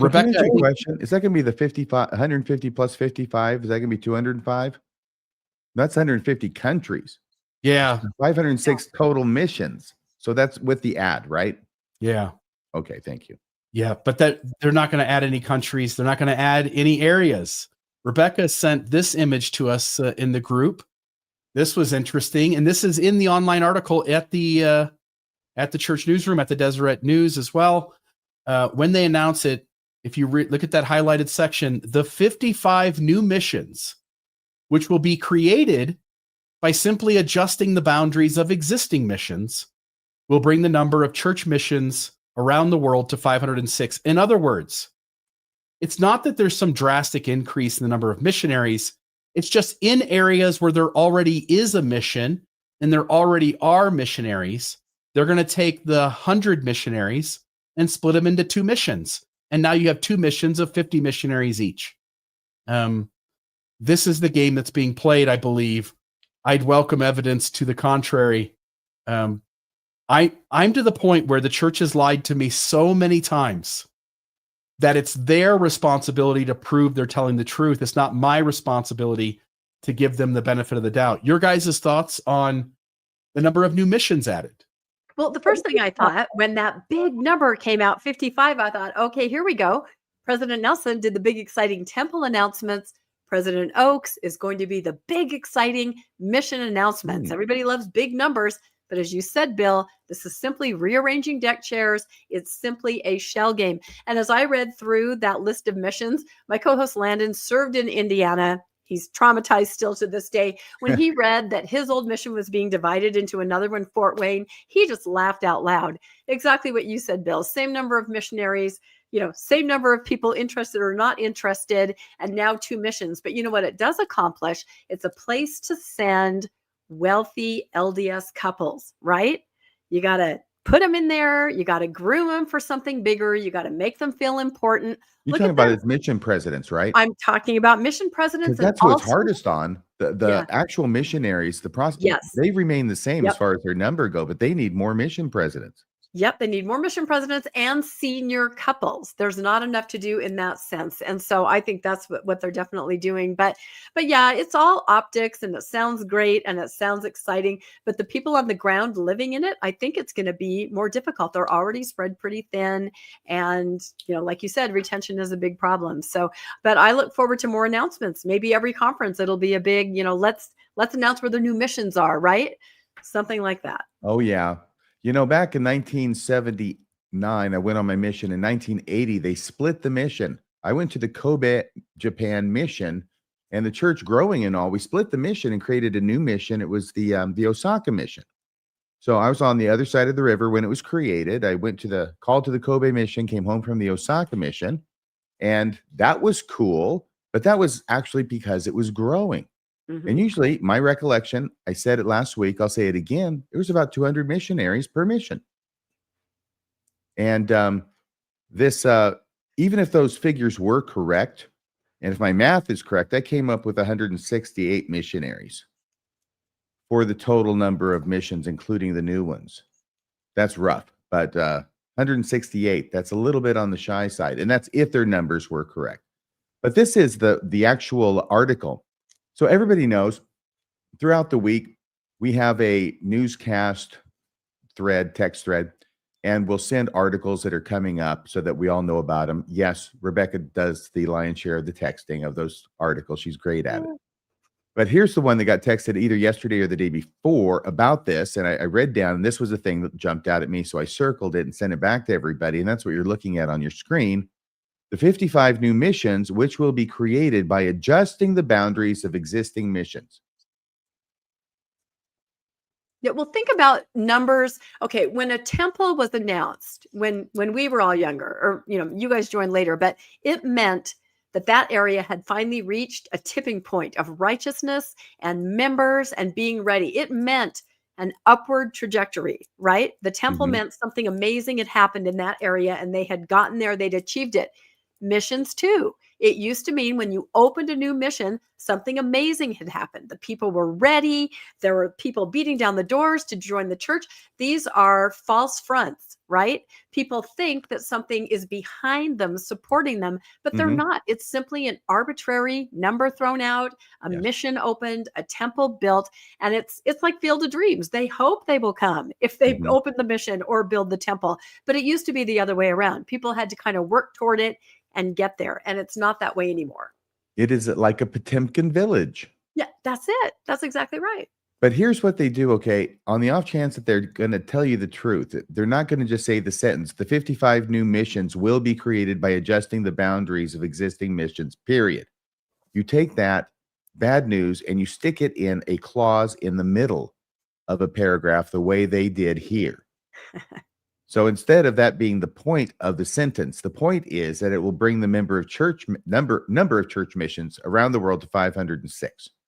So can I Rebecca, ask you a question? Is that going to be the 55, 150 plus 55? Is that going to be 205? That's 150 countries, yeah, 506 total missions. So that's with the ad, right? yeah, Okay, thank you. yeah. But that they're not going to add any countries. They're not going to add any areas. Rebecca sent this image to us in the group. This was interesting, and this is in the online article at the church newsroom at the Deseret News as well. When they announce it, if you look at that highlighted section, the 55 new missions, which will be created by simply adjusting the boundaries of existing missions, will bring the number of church missions around the world to 506. In other words, it's not that there's some drastic increase in the number of missionaries. It's just in areas where there already is a mission and there already are missionaries, they're going to take the 100 missionaries and split them into 2 missions. And now you have 2 missions of 50 missionaries each. This is the game that's being played, I believe. I'd welcome evidence to the contrary. I'm to the point where the church has lied to me so many times that it's their responsibility to prove they're telling the truth. It's not my responsibility to give them the benefit of the doubt. Your guys' thoughts on the number of new missions added? Well, the first thing I thought when that big number came out, 55, I thought, okay, here we go. President Nelson did the big, exciting temple announcements. President Oaks is going to be the big, exciting mission announcements. Everybody loves big numbers. But as you said, Bill, this is simply rearranging deck chairs. It's simply a shell game. And as I read through that list of missions, my co-host Landon served in Indiana. He's traumatized still to this day. When he read that his old mission was being divided into another one, Fort Wayne, he just laughed out loud. Exactly what you said, Bill. Same number of missionaries, same number of people interested or not interested, and now 2 missions. But you know what it does accomplish? It's a place to send wealthy LDS couples, right? You got to put them in there. You got to groom them for something bigger. You got to make them feel important. You're talking about his mission presidents, right? I'm talking about mission presidents. Because that's what's hardest on the actual missionaries. Yes, they remain the same as far as their number go, but they need more mission presidents. Yep, they need more mission presidents and senior couples. There's not enough to do in that sense. And so I think that's what they're definitely doing. But yeah, it's all optics and it sounds great and it sounds exciting. But the people on the ground living in it, I think it's going to be more difficult. They're already spread pretty thin. And, like you said, retention is a big problem. So, but I look forward to more announcements. Maybe every conference, it'll be a big, let's announce where the new missions are, right? Something like that. Oh, yeah. Back in 1979, I went on my mission. In 1980, they split the mission. I went to the Kobe, Japan mission, and the church growing and all. We split the mission and created a new mission. It was the Osaka mission. So I was on the other side of the river when it was created. I went to the Kobe mission, came home from the Osaka mission, and that was cool. But that was actually because it was growing. And usually, my recollection, I said it last week, I'll say it again, there was about 200 missionaries per mission. And this, even if those figures were correct, and if my math is correct, I came up with 168 missionaries for the total number of missions, including the new ones. That's rough, but 168, that's a little bit on the shy side. And that's if their numbers were correct. But this is the actual article. So everybody knows throughout the week, we have a newscast thread, text thread, and we'll send articles that are coming up so that we all know about them. Yes, Rebecca does the lion's share of the texting of those articles. She's great at it. But here's the one that got texted either yesterday or the day before about this. And I read down, and this was the thing that jumped out at me. So I circled it and sent it back to everybody. And that's what you're looking at on your screen. The 55 new missions, which will be created by adjusting the boundaries of existing missions. Yeah, well, think about numbers. Okay, when a temple was announced, when we were all younger, or you guys joined later, but it meant that area had finally reached a tipping point of righteousness and members and being ready. It meant an upward trajectory, right? The temple meant something amazing had happened in that area, and they had gotten there, they'd achieved it. Missions too. It used to mean when you opened a new mission, something amazing had happened. The people were ready. There were people beating down the doors to join the church. These are false fronts, right? People think that something is behind them, supporting them, but they're Mhm. not. It's simply an arbitrary number thrown out, a Yes. mission opened, a temple built, and it's like Field of Dreams. They hope they will come if they Mhm. open the mission or build the temple. But it used to be the other way around. People had to kind of work toward it and get there, and it's not that way anymore. It is like a Potemkin village. Yeah, that's it. That's exactly right. But here's what they do, okay? On the off chance that they're going to tell you the truth, they're not going to just say the sentence, the 55 new missions will be created by adjusting the boundaries of existing missions, period. You take that bad news and you stick it in a clause in the middle of a paragraph the way they did here. So instead of that being the point of the sentence, the point is that it will bring the number of church missions around the world to 506.